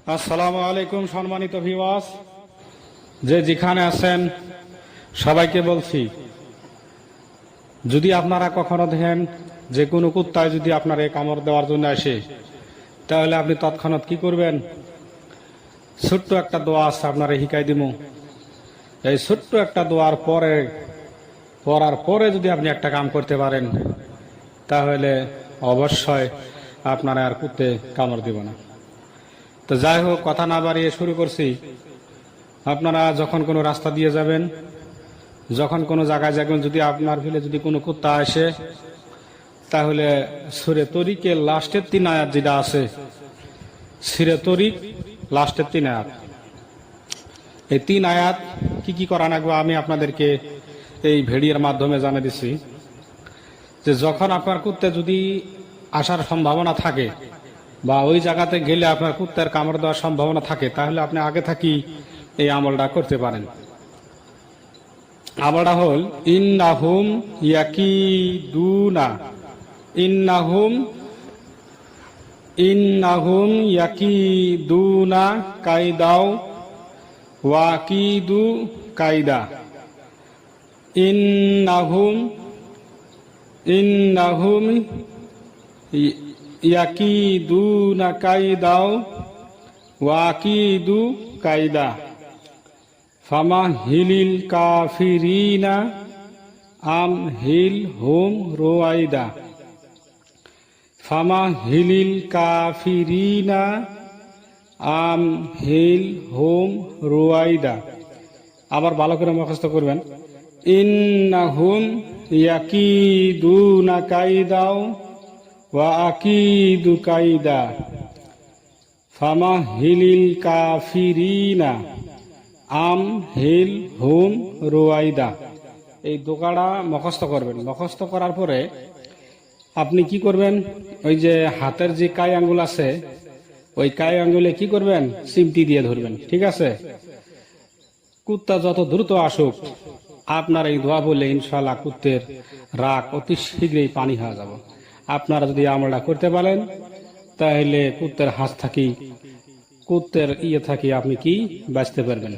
আসসালামু আলাইকুম সম্মানিত ভিউয়ার্স, যে যেখানে আছেন সবাইকে বলছি, যদি আপনারা কখনো দেখেন যে কোনো কুত্তায় যদি আপনার এই কামড় দেওয়ার জন্য আসে, তাহলে আপনি তৎক্ষণাৎ কি করবেন? ছোট্ট একটা দোয়া আছে, আপনারা হিকাই দিব। এই ছোট্ট একটা দোয়ার পড়ার পরে যদি আপনি একটা কাম করতে পারেন, তাহলে অবশ্যই আপনারা আর কুত্তে কামড় দিব না। তো যাই হোক, কথা না বাড়িয়ে শুরু করছি। আপনারা যখন কোনো রাস্তা দিয়ে যাবেন, যখন কোনো জায়গায় যাবেন, যদি আপনার ভিলে যদি কোনো কুত্তা আসে, তাহলে সূরা তরিকের লাস্টের 3 আয়াত যেটা আছে, সূরা তরিক লাস্টের 3 আয়াত, এই 3 আয়াত কি কি করা লাগবে আমি আপনাদেরকে এই ভিডিওর মাধ্যমে জানিয়ে দিচ্ছি। যে যখন আপনার কুত্তে যদি আসার সম্ভাবনা থাকে বা ওই জায়গাতে গেলে আপনার কুত্তার কামড় দেওয়ার সম্ভাবনা থাকে, তাহলে আপনি আগে থাকি এই আমলটা করতে পারেন। আমলটা হল ইন্নাহুম ইয়াকিদুনা, ইন্নাহুম ইয়াকিদুনা কাইদাও ওয়াকিদু কাইদা। ইন্নাহুম ইয়াকিদুনা কাইদাও ওয়াকিদু কাইদা ফামাহিলিল কাফিরিনা আমহিলহুম রুয়াইদা। ফামাহিলিল কাফিরিনা আমহিলহুম রুয়াইদা। আবার ভালো করে মুখস্থ করবেন। ইন্নাহুম ইয়াকিদুনা কাইদাও ওয়া আকিদু কাইদা ফামাহিলিল কাফিরিনা আমহিলহুম রুয়াইদা। এই দোকাটা মুখস্থ করবেন। মুখস্থ করার পরে আপনি কি করবেন? ওই যে হাতের যে কাই আঙ্গুল আছে, ওই কাই আঙ্গুলে কি করবেন? চিমটি দিয়ে ধরবেন, ঠিক আছে? কুত্তা যত দ্রুত আসুক, আপনার এই দোয়া বললে ইনশাআল্লাহ কুত্তের রাগ অতি শীঘ্রই পানি হয়ে যাবে। আপনারা যদি আমলটা করতে পারেন, তাহলে কুত্তের হাত থাকি, কুত্তের থাকি আপনি কি বাঁচতে পারবেন।